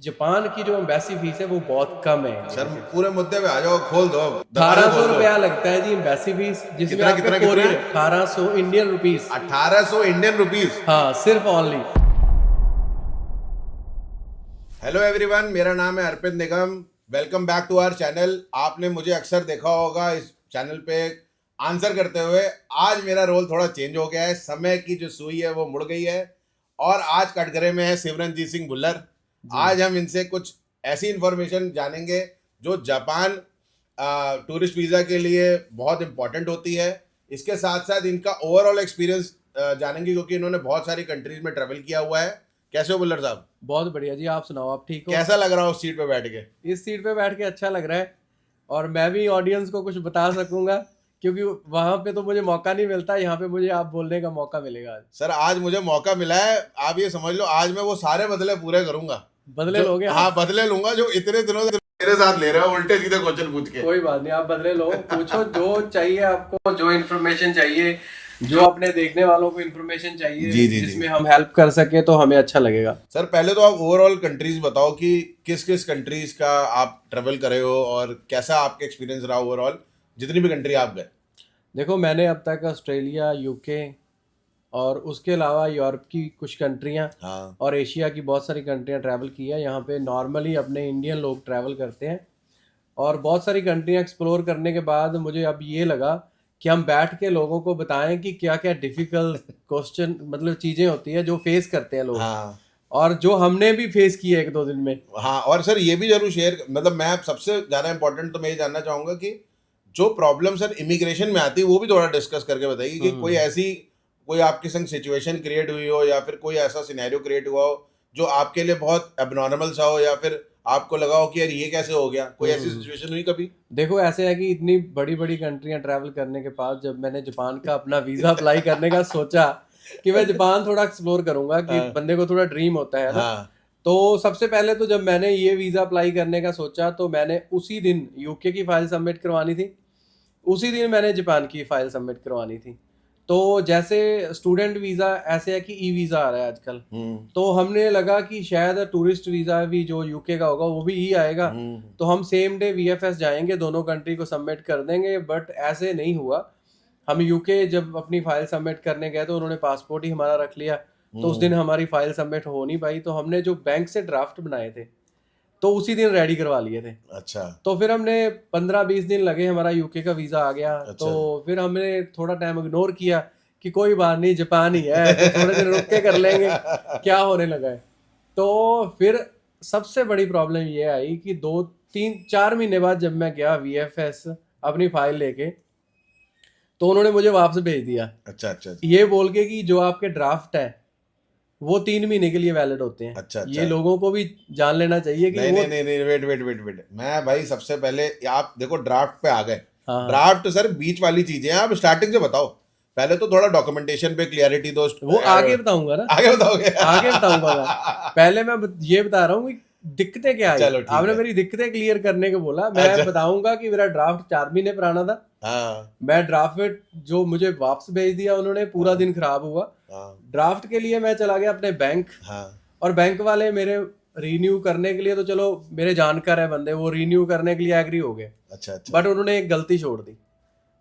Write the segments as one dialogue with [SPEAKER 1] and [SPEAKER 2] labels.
[SPEAKER 1] Japan की जो embassy fees है वो बहुत कम है।
[SPEAKER 2] सर पूरे मुद्दे पे आ जाओ, खोल दो अब, दरवाजा
[SPEAKER 1] 1800
[SPEAKER 2] खोल दो।
[SPEAKER 1] रुपया लगता है जी एम्बेसी फीस, जिसमें
[SPEAKER 2] कितना
[SPEAKER 1] आपका
[SPEAKER 2] कितना
[SPEAKER 1] कोरियर
[SPEAKER 2] कितना?
[SPEAKER 1] 1800 इंडियन रुपीस।
[SPEAKER 2] 1800 Indian rupees.
[SPEAKER 1] हाँ, सिर्फ ऑनली।
[SPEAKER 2] हेलो एवरीवन, मेरा नाम है Arpit Nigam. Welcome back to our channel. आपने मुझे अक्सर देखा होगा इस चैनल पे आंसर करते हुए। आज मेरा रोल थोड़ा चेंज हो गया है, समय की जो सुई है वो मुड़ गई है और आज कटघरे में है सिमरनजीत सिंह भुल्लर। आज हम इनसे कुछ ऐसी इंफॉर्मेशन जानेंगे जो जापान टूरिस्ट वीज़ा के लिए बहुत इंपॉर्टेंट होती है। इसके साथ साथ इनका ओवरऑल एक्सपीरियंस जानेंगे, क्योंकि इन्होंने बहुत सारी कंट्रीज में ट्रेवल किया हुआ है। कैसे हो भुल्लर साहब?
[SPEAKER 1] बहुत बढ़िया जी, आप सुनाओ, आप ठीक हो?
[SPEAKER 2] कैसा लग रहा है उस सीट पे बैठ के?
[SPEAKER 1] इस सीट पे बैठ के अच्छा लग रहा है और मैं भी ऑडियंस को कुछ बता सकूंगा, क्योंकि वहां पे तो मुझे मौका नहीं मिलता, यहाँ पे मुझे आप बोलने का मौका मिलेगा आज।
[SPEAKER 2] सर आज मुझे मौका मिला है, आप ये समझ लो आज मैं वो सारे बदले पूरे करूंगा।
[SPEAKER 1] बदले लोगे आप?
[SPEAKER 2] हाँ, बदले लूंगा जो इतने दिनों से मेरे साथ ले रहे हो उल्टे सीधे क्वेश्चन पूछ के।
[SPEAKER 1] कोई बात नहीं, आप बदले लो, पूछो जो चाहिए आपको, जो इन्फॉर्मेशन चाहिए, जो अपने देखने वालों को इन्फॉर्मेशन चाहिए,
[SPEAKER 2] जी, जी, जी।
[SPEAKER 1] जिसमें हम हेल्प कर सके तो हमें अच्छा लगेगा।
[SPEAKER 2] सर पहले तो आप ओवरऑल कंट्रीज बताओ कि किस किस कंट्रीज का आप ट्रेवल करे हो और कैसा आपका एक्सपीरियंस रहा ओवरऑल, जितनी भी कंट्री आप गए।
[SPEAKER 1] देखो, मैंने अब तक ऑस्ट्रेलिया, यूके और उसके अलावा यूरोप की कुछ कंट्रियां
[SPEAKER 2] हाँ।
[SPEAKER 1] और एशिया की बहुत सारी कंट्रियां ट्रैवल की है। यहाँ पे नॉर्मली अपने इंडियन लोग ट्रैवल करते हैं और बहुत सारी कंट्रियां एक्सप्लोर करने के बाद मुझे अब ये लगा कि हम बैठ के लोगों को बताएं कि क्या क्या डिफिकल्ट क्वेश्चन, मतलब चीज़ें होती है जो फेस करते हैं लोग,
[SPEAKER 2] हाँ।
[SPEAKER 1] और जो हमने भी फेस की है 1-2 दिन में।
[SPEAKER 2] हाँ, और सर ये भी जरूर शेयर, मतलब मैं सबसे ज़्यादा इंपॉर्टेंट तो मैं ये जानना चाहूँगा कि जो प्रॉब्लम सर इमिग्रेशन में आती है वो भी थोड़ा डिस्कस करके बताइए कि कोई आपके संग सिचुएशन क्रिएट हुई हो या फिर कोई ऐसा सिनेरियो क्रिएट हुआ हो जो आपके लिए बहुत एबनॉर्मल सा हो, या फिर आपको लगा हो कि यार ये कैसे हो गया। कोई ऐसी सिचुएशन हुई कभी?
[SPEAKER 1] देखो, ऐसे है कि इतनी बड़ी बड़ी कंट्रियां ट्रैवल करने के बाद जब मैंने जापान का अपना वीज़ा अप्लाई करने का सोचा कि मैं जापान थोड़ा एक्सप्लोर करूंगा, कि
[SPEAKER 2] हाँ।
[SPEAKER 1] बंदे को थोड़ा ड्रीम होता है ना।
[SPEAKER 2] हाँ।
[SPEAKER 1] तो सबसे पहले तो जब मैंने ये वीज़ा अप्लाई करने का सोचा तो मैंने उसी दिन यूके की फाइल सबमिट करवानी थी, उसी दिन मैंने जापान की फाइल सबमिट करवानी थी। तो जैसे स्टूडेंट वीज़ा ऐसे है कि ई वीज़ा आ रहा है आजकल, तो हमने लगा कि शायद टूरिस्ट वीज़ा भी जो यूके का होगा वो भी ई आएगा, तो हम सेम डे वीएफएस जाएंगे, दोनों कंट्री को सबमिट कर देंगे। बट ऐसे नहीं हुआ। हम यूके जब अपनी फाइल सबमिट करने गए तो उन्होंने पासपोर्ट ही हमारा रख लिया, तो उस दिन हमारी फाइल सबमिट हो नहीं पाई। तो हमने जो बैंक से ड्राफ्ट बनाए थे तो उसी दिन रेडी करवा लिए थे।
[SPEAKER 2] अच्छा।
[SPEAKER 1] तो फिर हमने 15-20 दिन लगे, हमारा यूके का वीज़ा आ गया।
[SPEAKER 2] अच्छा।
[SPEAKER 1] तो फिर हमने थोड़ा टाइम इग्नोर किया कि कोई बात नहीं, जापान ही है तो थोड़े दिन रुक के कर लेंगे, क्या होने लगा है। तो फिर सबसे बड़ी प्रॉब्लम ये आई कि 2-3-4 महीने बाद जब मैं गया वीएफएस अपनी फाइल लेके, तो उन्होंने मुझे वापस भेज दिया।
[SPEAKER 2] अच्छा अच्छा।
[SPEAKER 1] ये बोल के कि जो आपके ड्राफ्ट है वो 3 महीने के लिए वैलिड होते हैं।
[SPEAKER 2] अच्छा अच्छा।
[SPEAKER 1] ये लोगों को भी जान लेना चाहिए कि
[SPEAKER 2] नहीं
[SPEAKER 1] वो
[SPEAKER 2] नहीं नहीं नहीं, वेट वेट वेट वेट, मैं भाई सबसे पहले आप देखो ड्राफ्ट पे आ गए।
[SPEAKER 1] हाँ।
[SPEAKER 2] ड्राफ्ट सर बीच वाली चीजें हैं, आप स्टार्टिंग से बताओ। पहले तो थोड़ा डॉक्यूमेंटेशन पे क्लियरिटी दो।
[SPEAKER 1] वो आगे बताऊंगा ना,
[SPEAKER 2] आगे बताओगे?
[SPEAKER 1] आगे बताऊंगा मैं। पहले मैं ये बता रहा हूँ कि दिक्कतें क्या आई।
[SPEAKER 2] चलो ठीक
[SPEAKER 1] आपने
[SPEAKER 2] है।
[SPEAKER 1] मेरी दिक्कतें क्लियर करने को बोला, मैं
[SPEAKER 2] अच्छा।
[SPEAKER 1] बताऊंगा कि मेरा ड्राफ्ट 4 महीने पुराना था।
[SPEAKER 2] हाँ।
[SPEAKER 1] मैं ड्राफ्ट जो मुझे वापस भेज दिया उन्होंने, पूरा दिन खराब हुआ।
[SPEAKER 2] हाँ।
[SPEAKER 1] ड्राफ्ट के लिए मैं चला गया अपने बैंक,
[SPEAKER 2] हाँ।
[SPEAKER 1] और बैंक वाले मेरे रीन्यू करने के लिए, तो चलो मेरे जानकार है बंदे, वो रीन्यू करने के लिए एग्री हो गए।
[SPEAKER 2] अच्छा अच्छा।
[SPEAKER 1] बट उन्होंने एक गलती छोड़ दी,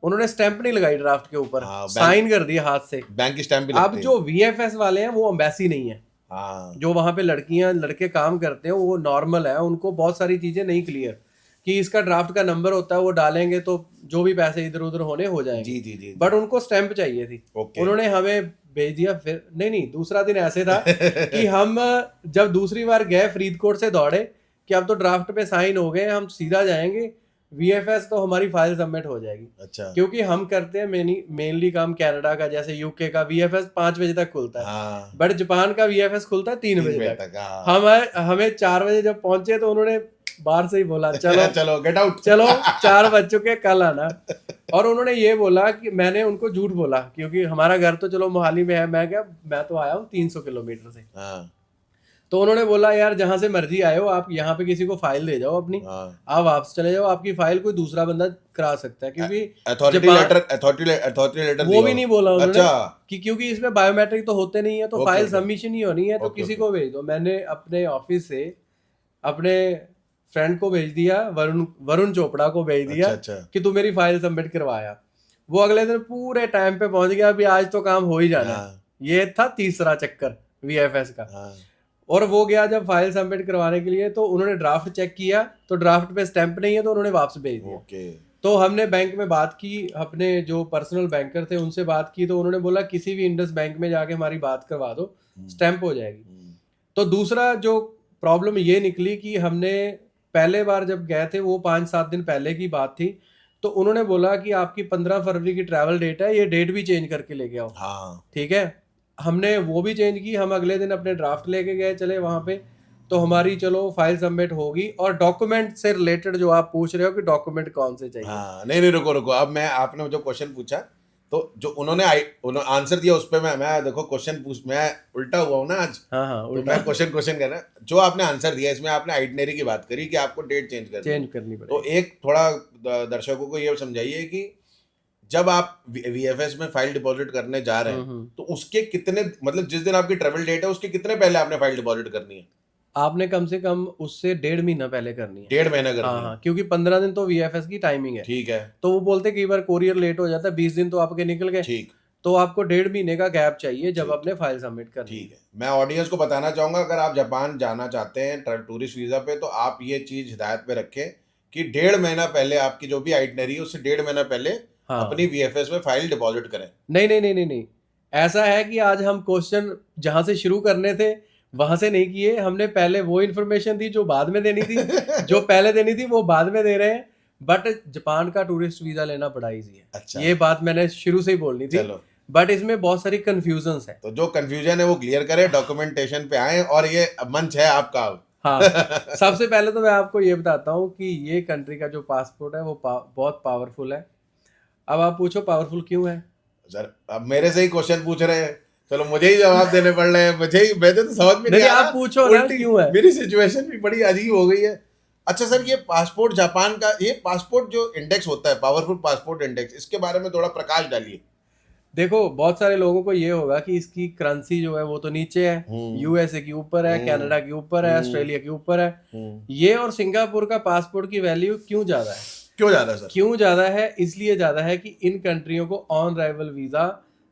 [SPEAKER 1] उन्होंने स्टैंप नहीं लगाई ड्राफ्ट के ऊपर,
[SPEAKER 2] हाँ,
[SPEAKER 1] साइन कर दिया हाथ से।
[SPEAKER 2] बैंक की स्टैम्प भी
[SPEAKER 1] अब
[SPEAKER 2] लगती है।
[SPEAKER 1] जो वीएफएस वाले हैं वो एम्बेसी नहीं है।
[SPEAKER 2] हाँ।
[SPEAKER 1] जो वहां पे लड़कियां लड़के काम करते हैं वो नॉर्मल है, उनको बहुत सारी चीजें नहीं क्लियर कि इसका ड्राफ्ट का नंबर होता है, वो डालेंगे तो जो भी पैसे इधर उधर होने हो जाएंगे।
[SPEAKER 2] जी जी जी।
[SPEAKER 1] बट उनको स्टैंप चाहिए थी।
[SPEAKER 2] ओके।
[SPEAKER 1] उन्होंने हमें भेज दिया। फिर नहीं, दूसरा दिन ऐसे था कि हम जब दूसरी बार गए फरीदकोट से दौड़े कि अब तो ड्राफ्ट पे साइन हो गए, हम सीधा जाएंगे वीएफएस, तो हमारी फाइल सबमिट हो जाएगी।
[SPEAKER 2] अच्छा।
[SPEAKER 1] क्योंकि हम करते हैं मेनली काम कनाडा का, जैसे यूके का वीएफएस 5 बजे तक खुलता है।
[SPEAKER 2] हाँ।
[SPEAKER 1] बट जापान का वीएफएस खुलता है 3 बजे तक।
[SPEAKER 2] हाँ।
[SPEAKER 1] हमें 4 बजे जब पहुंचे तो उन्होंने बाहर से ही बोला चलो
[SPEAKER 2] चलो गेट आउट,
[SPEAKER 1] चलो 4 बज चुके, कल आना। और उन्होंने ये बोला कि मैंने उनको झूठ बोला, क्योंकि हमारा घर तो चलो मोहाली में है, मैं तो आया हूँ 300 किलोमीटर से।
[SPEAKER 2] हाँ।
[SPEAKER 1] तो उन्होंने बोला यार जहां से मर्जी आए हो आप, यहाँ पे किसी को फाइल दे जाओ अपनी,
[SPEAKER 2] हाँ।
[SPEAKER 1] आप वापस चले जाओ, आपकी फाइल कोई दूसरा बंदा करा सकता है। क्योंकि
[SPEAKER 2] अथॉरिटी लेटर
[SPEAKER 1] वो भी नहीं बोला उन्होंने।
[SPEAKER 2] अच्छा।
[SPEAKER 1] कि क्योंकि इसमें बायोमेट्रिक तो होते नहीं है, तो
[SPEAKER 2] ओके,
[SPEAKER 1] फाइल
[SPEAKER 2] ओके।
[SPEAKER 1] सबमिशन ही होनी है, तो
[SPEAKER 2] ओके,
[SPEAKER 1] किसी
[SPEAKER 2] ओके।
[SPEAKER 1] को भेज दो। मैंने अपने ऑफिस से अपने फ्रेंड को भेज दिया, वरुण चोपड़ा को भेज दिया
[SPEAKER 2] अच्छा
[SPEAKER 1] कि तू मेरी फाइल सबमिट करवाया। वो अगले दिन पूरे टाइम पे पहुंच गया, अभी आज तो काम हो ही जाना है।
[SPEAKER 2] हाँ
[SPEAKER 1] ये था तीसरा चक्कर वीएफएस का।
[SPEAKER 2] हाँ
[SPEAKER 1] और वो गया जब फाइल सबमिट करवाने के लिए, तो उन्होंने ड्राफ्ट चेक किया, तो ड्राफ्ट पे स्टैंप नहीं है, तो उन्होंने वापस भेज दिया।
[SPEAKER 2] ओके
[SPEAKER 1] तो हमने बैंक में बात की, अपने जो पर्सनल बैंकर थे उनसे बात की, तो उन्होंने बोला किसी भी इंडस बैंक में जाके हमारी बात करवा दो, स्टैंप हो जाएगी। तो दूसरा जो प्रॉब्लम ये निकली कि हमने पहले बार जब गए थे, वो 5-7 दिन पहले की बात थी, तो उन्होंने बोला कि आपकी 15 फरवरी की ट्रैवल डेट है, ये डेट भी चेंज करके लेके आओ।
[SPEAKER 2] हाँ
[SPEAKER 1] ठीक है, हमने वो भी चेंज की। हम अगले दिन अपने ड्राफ्ट लेके गए, चले वहां पे, तो हमारी चलो फाइल सबमिट होगी। और डॉक्यूमेंट से रिलेटेड जो आप पूछ रहे हो कि डॉक्यूमेंट कौन से चाहिए,
[SPEAKER 2] हाँ नहीं रुको रुको, अब मैं आपने जो क्वेश्चन पूछा तो जो उन्होंने आंसर दिया उस पर मैं देखो क्वेश्चन पूछ, मैं उल्टा हुआ हूँ ना आज।
[SPEAKER 1] हाँ
[SPEAKER 2] तो मैं क्वेश्चन कर रहा हूँ, जो आपने आंसर दिया इसमें आपने आइटनरी की बात करी कि आपको डेट चेंज
[SPEAKER 1] करनी
[SPEAKER 2] तो
[SPEAKER 1] पड़ेगी।
[SPEAKER 2] एक थोड़ा दर्शकों को ये समझाइए कि जब आप वीएफएस में फाइल डिपॉजिट करने जा रहे हैं तो उसके कितने, मतलब जिस दिन आपकी ट्रेवल डेट है उसके कितने पहले आपने फाइल डिपॉजिट करनी है?
[SPEAKER 1] आपने कम से कम उससे 1.5 महीना पहले करनी है।
[SPEAKER 2] 1.5 महीना करनी है?
[SPEAKER 1] हाँ, क्योंकि 15 दिन तो वीएफएस की टाइमिंग है।
[SPEAKER 2] ठीक है।
[SPEAKER 1] तो वो बोलते कई बार कोरियर लेट हो जाता है, 20 दिन तो आपके निकल गए।
[SPEAKER 2] ठीक,
[SPEAKER 1] तो आपको 1.5 महीने का गैप चाहिए जब आपने फाइल सबमिट करनी।
[SPEAKER 2] ठीक है। मैं ऑडियंस को बताना चाहूंगा, अगर आप जापान जाना चाहते हैं टूरिस्ट वीजा पे, तो आप ये चीज हिदायत पे रखें कि 1.5 महीना पहले आपकी जो भी आइटनरी है उससे 1.5 महीना पहले अपनी वीएफएस में फाइल डिपॉजिट करें।
[SPEAKER 1] नहीं नहीं नहीं नहीं नहीं, ऐसा है कि आज हम क्वेश्चन जहां से शुरू करने थे वहां से नहीं किए। हमने पहले वो इन्फॉर्मेशन दी जो बाद में देनी थी, जो पहले देनी थी वो बाद में दे रहे हैं। बट जापान का टूरिस्ट वीजा लेना बड़ा इजी है।
[SPEAKER 2] अच्छा,
[SPEAKER 1] ये बात मैंने शुरू से ही बोलनी थी।
[SPEAKER 2] चलो,
[SPEAKER 1] बट इसमें बहुत सारी कंफ्यूजन्स है,
[SPEAKER 2] तो जो कंफ्यूजन है वो क्लियर करें, डॉक्यूमेंटेशन पे आए, और ये मंच है आपका।
[SPEAKER 1] हाँ। सबसे पहले तो मैं आपको ये बताता हूँ कि ये कंट्री का जो पासपोर्ट है वो बहुत पावरफुल है। अब आप पूछो पावरफुल क्यों है?
[SPEAKER 2] सर अब मेरे से ही क्वेश्चन पूछ रहे हैं, चलो मुझे ही जवाब देने पड़ रहे हैं, मुझे तो समझ में नहीं आ रहा।
[SPEAKER 1] आप पूछो ना क्यों है।
[SPEAKER 2] मेरी सिचुएशन भी बड़ी अजीब हो गई है। अच्छा सर, ये पासपोर्ट जापान का, ये पासपोर्ट जो इंडेक्स होता है, पावरफुल पासपोर्ट इंडेक्स, इसके बारे में थोड़ा प्रकाश डालिए।
[SPEAKER 1] देखो, बहुत सारे लोगों को ये होगा कि इसकी करेंसी जो है वो तो नीचे है, यूएसए के ऊपर है, कनाडा के ऊपर है, ऑस्ट्रेलिया के ऊपर है। ये और सिंगापुर का पासपोर्ट की वैल्यू क्यों ज्यादा है?
[SPEAKER 2] क्यों ज्यादा सर?
[SPEAKER 1] क्यों ज्यादा है? इसलिए ज्यादा है कि इन कंट्रियों को ऑन अराइवल वीजा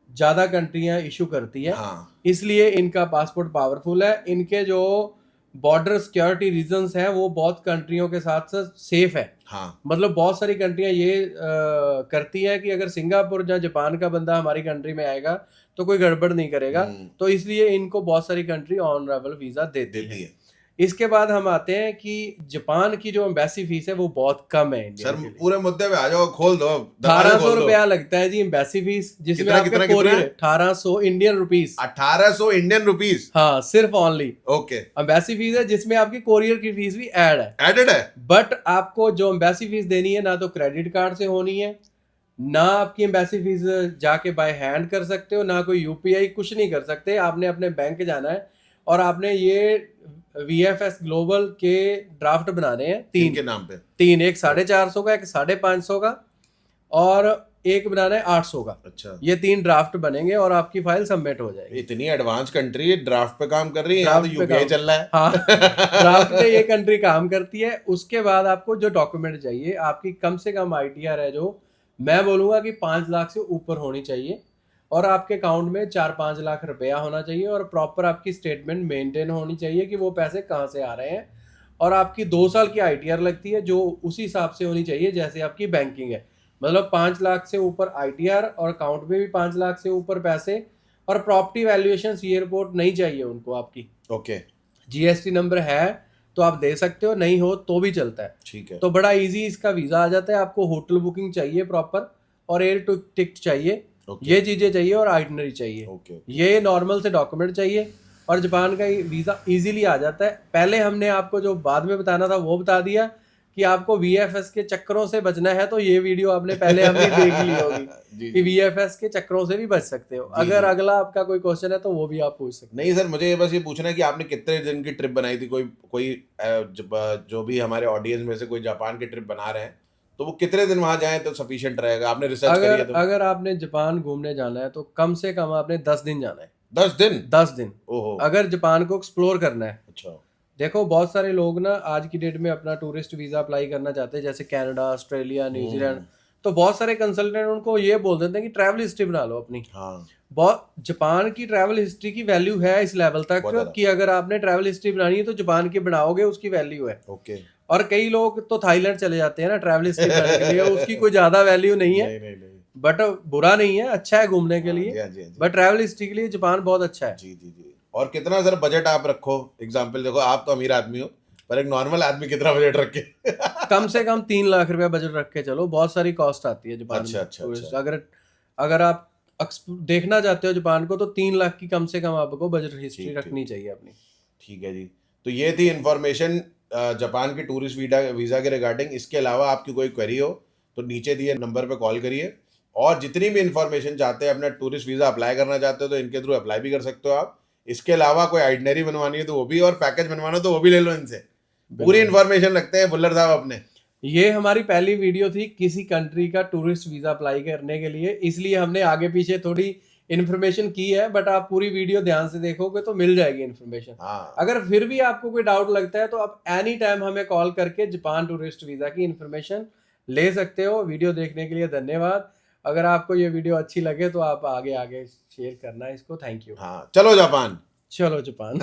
[SPEAKER 1] ज्यादा कंट्रियां इशू करती है।
[SPEAKER 2] हाँ।
[SPEAKER 1] इसलिए इनका पासपोर्ट पावरफुल है। इनके जो बॉर्डर सिक्योरिटी रीजंस है वो बहुत कंट्रियों के साथ साथ सेफ है।
[SPEAKER 2] हाँ।
[SPEAKER 1] मतलब बहुत सारी कंट्रियां ये करती है कि अगर सिंगापुर या जापान का बंदा हमारी कंट्री में आएगा तो कोई गड़बड़ नहीं करेगा। तो इसलिए इनको बहुत सारी कंट्री ऑन अराइवल वीजा देती है। इसके बाद हम आते हैं कि जापान की जो एम्बेसी फीस है वो बहुत कम है।
[SPEAKER 2] सर पूरे मुद्दे पे आ जाओ, खोल दो।
[SPEAKER 1] 1800 रुपया लगता है जी एम्बेसी फीस, जिसमें आपके courier 1800 Indian rupees.
[SPEAKER 2] 1800 Indian rupees?
[SPEAKER 1] हाँ, सिर्फ ऑनली।
[SPEAKER 2] ओके।
[SPEAKER 1] एम्बेसी फीस है जिसमें आपकी कोरियर की फीस भी एडेड है। बट आपको जो एम्बेसी फीस देनी है ना तो क्रेडिट कार्ड से होनी है, ना आपकी एम्बेसी फीस जाके बाय हैंड कर सकते हो, ना कोई यूपीआई, कुछ नहीं कर सकते। आपने अपने बैंक जाना है और आपने ये वीएफएस ग्लोबल के ड्राफ्ट बनाने हैं तीन
[SPEAKER 2] के नाम पे।
[SPEAKER 1] तीन, एक 450 का, एक 550 का और एक बनाना है 800 का।
[SPEAKER 2] अच्छा।
[SPEAKER 1] ये 3 ड्राफ्ट बनेंगे और आपकी फाइल सबमिट हो जाएगी।
[SPEAKER 2] इतनी एडवांस कंट्री ड्राफ्ट पे काम कर रही है, यहाँ तो यूपीआई चल रहा है।
[SPEAKER 1] हाँ, ड्राफ्ट पे ये कंट्री काम करती है। उसके बाद आपको जो डॉक्यूमेंट चाहिए, आपकी कम से कम आईटीआर है जो मैं बोलूंगा कि 5 लाख से ऊपर होनी चाहिए, और आपके अकाउंट में 4-5 लाख रुपया होना चाहिए, और प्रॉपर आपकी स्टेटमेंट मेंटेन होनी चाहिए कि वो पैसे कहाँ से आ रहे हैं। और आपकी 2 साल की आईटीआर लगती है जो उसी हिसाब से होनी चाहिए जैसे आपकी बैंकिंग है। मतलब 5 लाख से ऊपर आईटीआर और अकाउंट में भी 5 लाख से ऊपर पैसे, और प्रॉपर्टी वैल्यूएशन ये रिपोर्ट नहीं चाहिए उनको आपकी।
[SPEAKER 2] ओके।
[SPEAKER 1] जीएसटी नंबर है तो आप दे सकते हो, नहीं हो तो भी चलता है।
[SPEAKER 2] ठीक है।
[SPEAKER 1] तो बड़ा इजी इसका वीजा आ जाता है। आपको होटल बुकिंग चाहिए प्रॉपर, और एयर टिकट चाहिए, ये चीजें चाहिए, और आइटनरी चाहिए। ये नॉर्मल से डॉक्यूमेंट चाहिए, और जापान का वीजा इजीली आ जाता है। पहले हमने आपको जो बाद में बताना था वो बता दिया कि आपको वीएफएस के चक्करों से बचना है, तो ये वीडियो आपने पहले हमने देख ली होगी कि वीएफएस के चक्करों से भी बच सकते हो। अगर अगला आपका कोई क्वेश्चन है तो वो भी आप पूछ सकते
[SPEAKER 2] हैं। नहीं सर, मुझे बस ये पूछना है कि आपने कितने दिन की ट्रिप बनाई थी? कोई जो भी हमारे ऑडियंस में से कोई जापान की ट्रिप बना रहे हैं तो वो कितने दिन वहां जाएं तो सफिशिएंट रहेगा? आपने रिसर्च करी है तो?
[SPEAKER 1] अगर आपने जापान घूमने जाना है तो कम से कम आपने 10 दिन जाना है।
[SPEAKER 2] 10 दिन?
[SPEAKER 1] 10 दिन।
[SPEAKER 2] ओहो।
[SPEAKER 1] अगर जापान को एक्सप्लोर करना है।
[SPEAKER 2] अच्छा।
[SPEAKER 1] देखो बहुत सारे लोग ना आज की डेट में अपना टूरिस्ट वीजा अप्लाई करना चाहते हैं, जैसे कनाडा, ऑस्ट्रेलिया, न्यूजीलैंड। तो बहुत सारे कंसल्टेंट उनको ये बोल देते हैं कि ट्रैवल हिस्ट्री बना लो अपनी।
[SPEAKER 2] हाँ,
[SPEAKER 1] बहुत जापान की ट्रैवल हिस्ट्री की वैल्यू है इस लेवल तक
[SPEAKER 2] बहुत ज्यादा।
[SPEAKER 1] कि अगर आपने ट्रैवल हिस्ट्री बनानी है तो जापान की बनाओगे, उसकी वैल्यू है।
[SPEAKER 2] ओके।
[SPEAKER 1] और कई लोग तो थाईलैंड चले जाते हैं ना ट्रैवल हिस्ट्री बनाने के लिए, उसकी कोई ज्यादा वैल्यू नहीं है।
[SPEAKER 2] नहीं नहीं नहीं।
[SPEAKER 1] बट बुरा नहीं है, अच्छा है घूमने के
[SPEAKER 2] हाँ,
[SPEAKER 1] लिए।
[SPEAKER 2] जी, हाँ जी, हाँ जी।
[SPEAKER 1] बट ट्रैवल हिस्ट्री के लिए जापान बहुत अच्छा है।
[SPEAKER 2] जी जी जी। और कितना सर बजट आप रखो? एग्जाम्पल देखो, आप तो अमीर आदमी हो, पर एक नॉर्मल आदमी कितना बजट रखे?
[SPEAKER 1] कम से कम 3 लाख रुपया बजट रख के चलो, बहुत सारी कॉस्ट आती है जापान
[SPEAKER 2] अच्छा
[SPEAKER 1] में
[SPEAKER 2] अच्छा
[SPEAKER 1] टूरिस्ट।
[SPEAKER 2] अच्छा।
[SPEAKER 1] अगर अगर आप देखना चाहते हो जापान को तो 3 लाख की कम से कम आपको बजट हिस्ट्री
[SPEAKER 2] ठीक
[SPEAKER 1] रखनी
[SPEAKER 2] ठीक
[SPEAKER 1] चाहिए अपनी।
[SPEAKER 2] ठीक है जी। तो ये थी इंफॉर्मेशन जापान के टूरिस्ट वीज़ा के रिगार्डिंग। इसके अलावा आपकी कोई क्वेरी हो तो नीचे दिए नंबर पे कॉल करिए। और जितनी भी इंफॉर्मेशन चाहते हैं, अपना टूरिस्ट वीज़ा अप्लाई करना चाहते हो तो इनके थ्रू अप्लाई भी कर सकते हो आप। इसके अलावा कोई आइटनरी बनवानी है तो वो भी, और पैकेज बनवाना हो तो वो भी ले लो इनसे। पूरी इंफॉर्मेशन रखते हैं बुल्लर साहब अपने।
[SPEAKER 1] ये हमारी पहली वीडियो थी किसी कंट्री का टूरिस्ट वीजा अप्लाई करने के लिए, इसलिए हमने आगे पीछे थोड़ी इन्फॉर्मेशन की है। बट आप पूरी वीडियो ध्यान से देखोगे तो मिल जाएगी इन्फॉर्मेशन।
[SPEAKER 2] हाँ
[SPEAKER 1] अगर फिर भी आपको कोई डाउट लगता है तो आप एनी टाइम हमें कॉल करके जापान टूरिस्ट वीजा की इन्फॉर्मेशन ले सकते हो। वीडियो देखने के लिए धन्यवाद। अगर आपको ये वीडियो अच्छी लगे तो आप आगे आगे शेयर करना इसको। Thank you.
[SPEAKER 2] हाँ, चलो जापान।
[SPEAKER 1] चलो जापान।